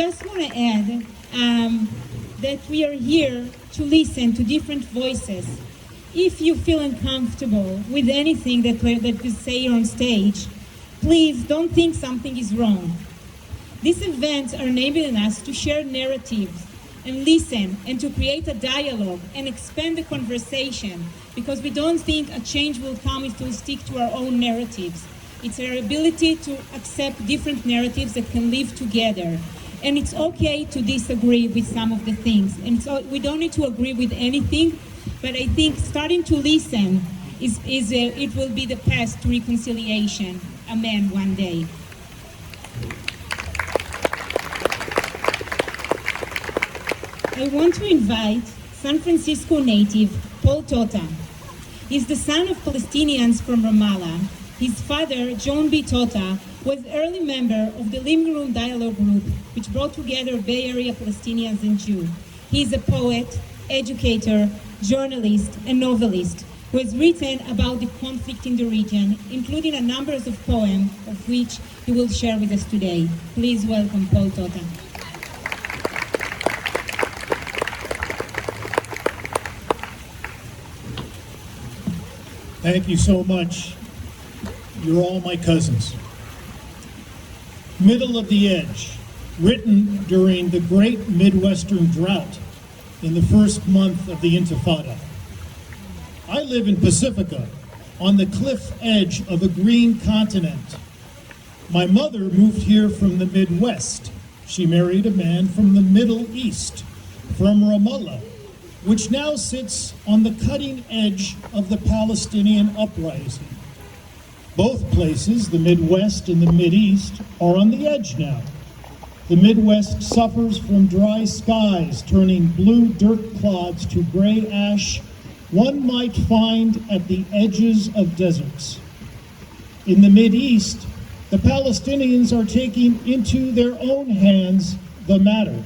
Just want to add that we are here to listen to different voices. If you feel uncomfortable with anything that we say on stage, please don't think something is wrong. These events are enabling us to share narratives and listen and to create a dialogue and expand the conversation, because we don't think a change will come if we stick to our own narratives. It's our ability to accept different narratives that can live together. And it's okay to disagree with some of the things. And so we don't need to agree with anything, but I think starting to listen it will be the path to reconciliation. Amen, one day. I want to invite San Francisco native Paul Totah. He's the son of Palestinians from Ramallah. His father, John B. Totah, was early member of the Living Room Dialogue Group, which brought together Bay Area Palestinians and Jews. He is a poet, educator, journalist, and novelist who has written about the conflict in the region, including a number of poems, of which he will share with us today. Please welcome Paul Totah. Thank you so much. You're all my cousins. Middle of the Edge, written during the great Midwestern drought in the first month of the Intifada. I live in Pacifica, on the cliff edge of a green continent. My mother moved here from the Midwest. She married a man from the Middle East, from Ramallah, which now sits on the cutting edge of the Palestinian uprising. Both places, the Midwest and the Mideast, are on the edge now. The Midwest suffers from dry skies turning blue dirt clods to gray ash one might find at the edges of deserts. In the Mideast, the Palestinians are taking into their own hands the matter,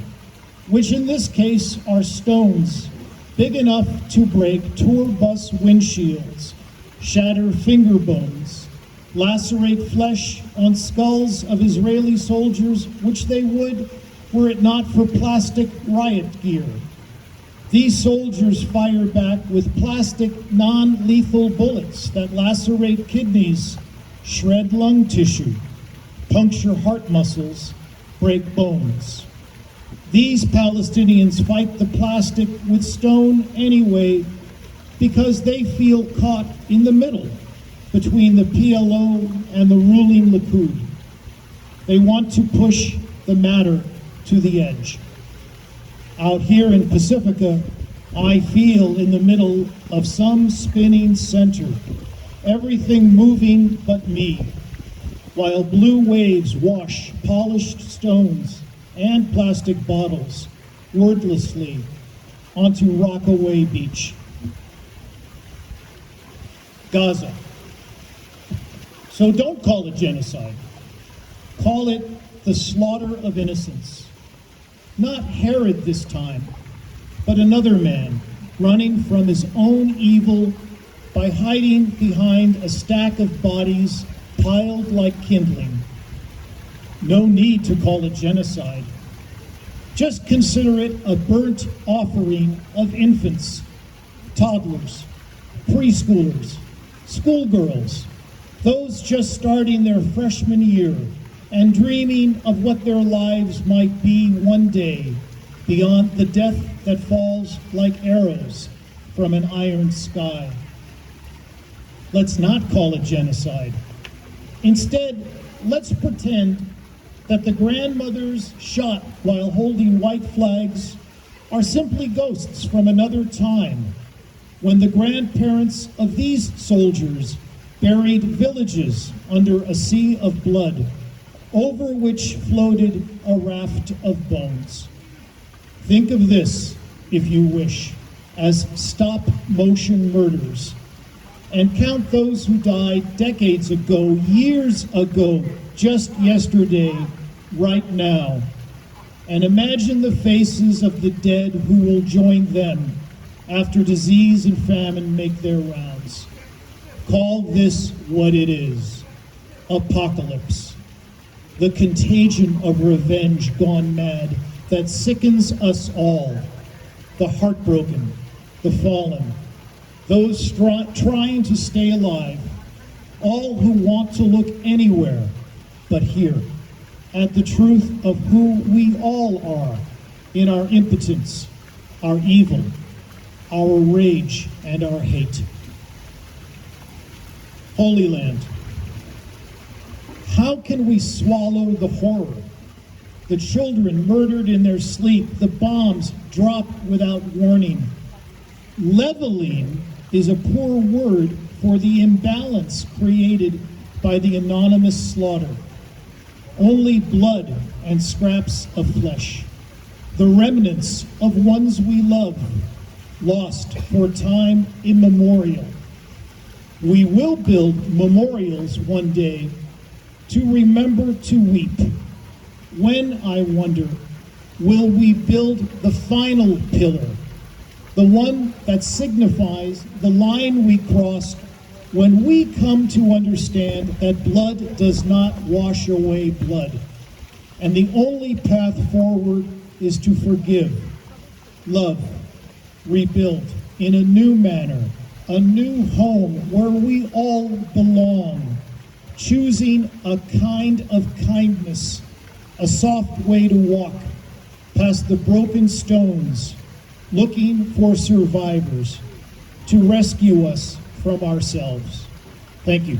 which in this case are stones big enough to break tour bus windshields, shatter finger bones, lacerate flesh on skulls of Israeli soldiers, which they would were it not for plastic riot gear. These soldiers fire back with plastic non-lethal bullets that lacerate kidneys, shred lung tissue, puncture heart muscles, break bones. These Palestinians fight the plastic with stone anyway because they feel caught in the middle between the PLO and the ruling Likud. They want to push the matter to the edge. Out here in Pacifica, I feel in the middle of some spinning center, everything moving but me, while blue waves wash polished stones and plastic bottles wordlessly onto Rockaway Beach. Gaza. So don't call it genocide. Call it the slaughter of innocents. Not Herod this time, but another man running from his own evil by hiding behind a stack of bodies piled like kindling. No need to call it genocide. Just consider it a burnt offering of infants, toddlers, preschoolers, schoolgirls, those just starting their freshman year and dreaming of what their lives might be one day beyond the death that falls like arrows from an iron sky. Let's not call it genocide. Instead, let's pretend that the grandmothers shot while holding white flags are simply ghosts from another time, when the grandparents of these soldiers buried villages under a sea of blood, over which floated a raft of bones. Think of this, if you wish, as stop-motion murders, and count those who died decades ago, years ago, just yesterday, right now, and imagine the faces of the dead who will join them after disease and famine make their rounds. Call this what it is: apocalypse. the contagion of revenge gone mad that sickens us all, the heartbroken, the fallen, those trying to stay alive, all who want to look anywhere but here, at the truth of who we all are in our impotence, our evil, our rage, and our hate. Holy Land, how can we swallow the horror? The children murdered in their sleep, the bombs dropped without warning. Leveling is a poor word for the imbalance created by the anonymous slaughter. Only blood and scraps of flesh, the remnants of ones we love, lost for time immemorial. We will build memorials one day to remember to weep. When, I wonder, will we build the final pillar, the one that signifies the line we crossed when we come to understand that blood does not wash away blood, and the only path forward is to forgive, love, rebuild in a new manner, a new home where we all belong, choosing a kind of kindness, a soft way to walk past the broken stones, looking for survivors to rescue us from ourselves. Thank you.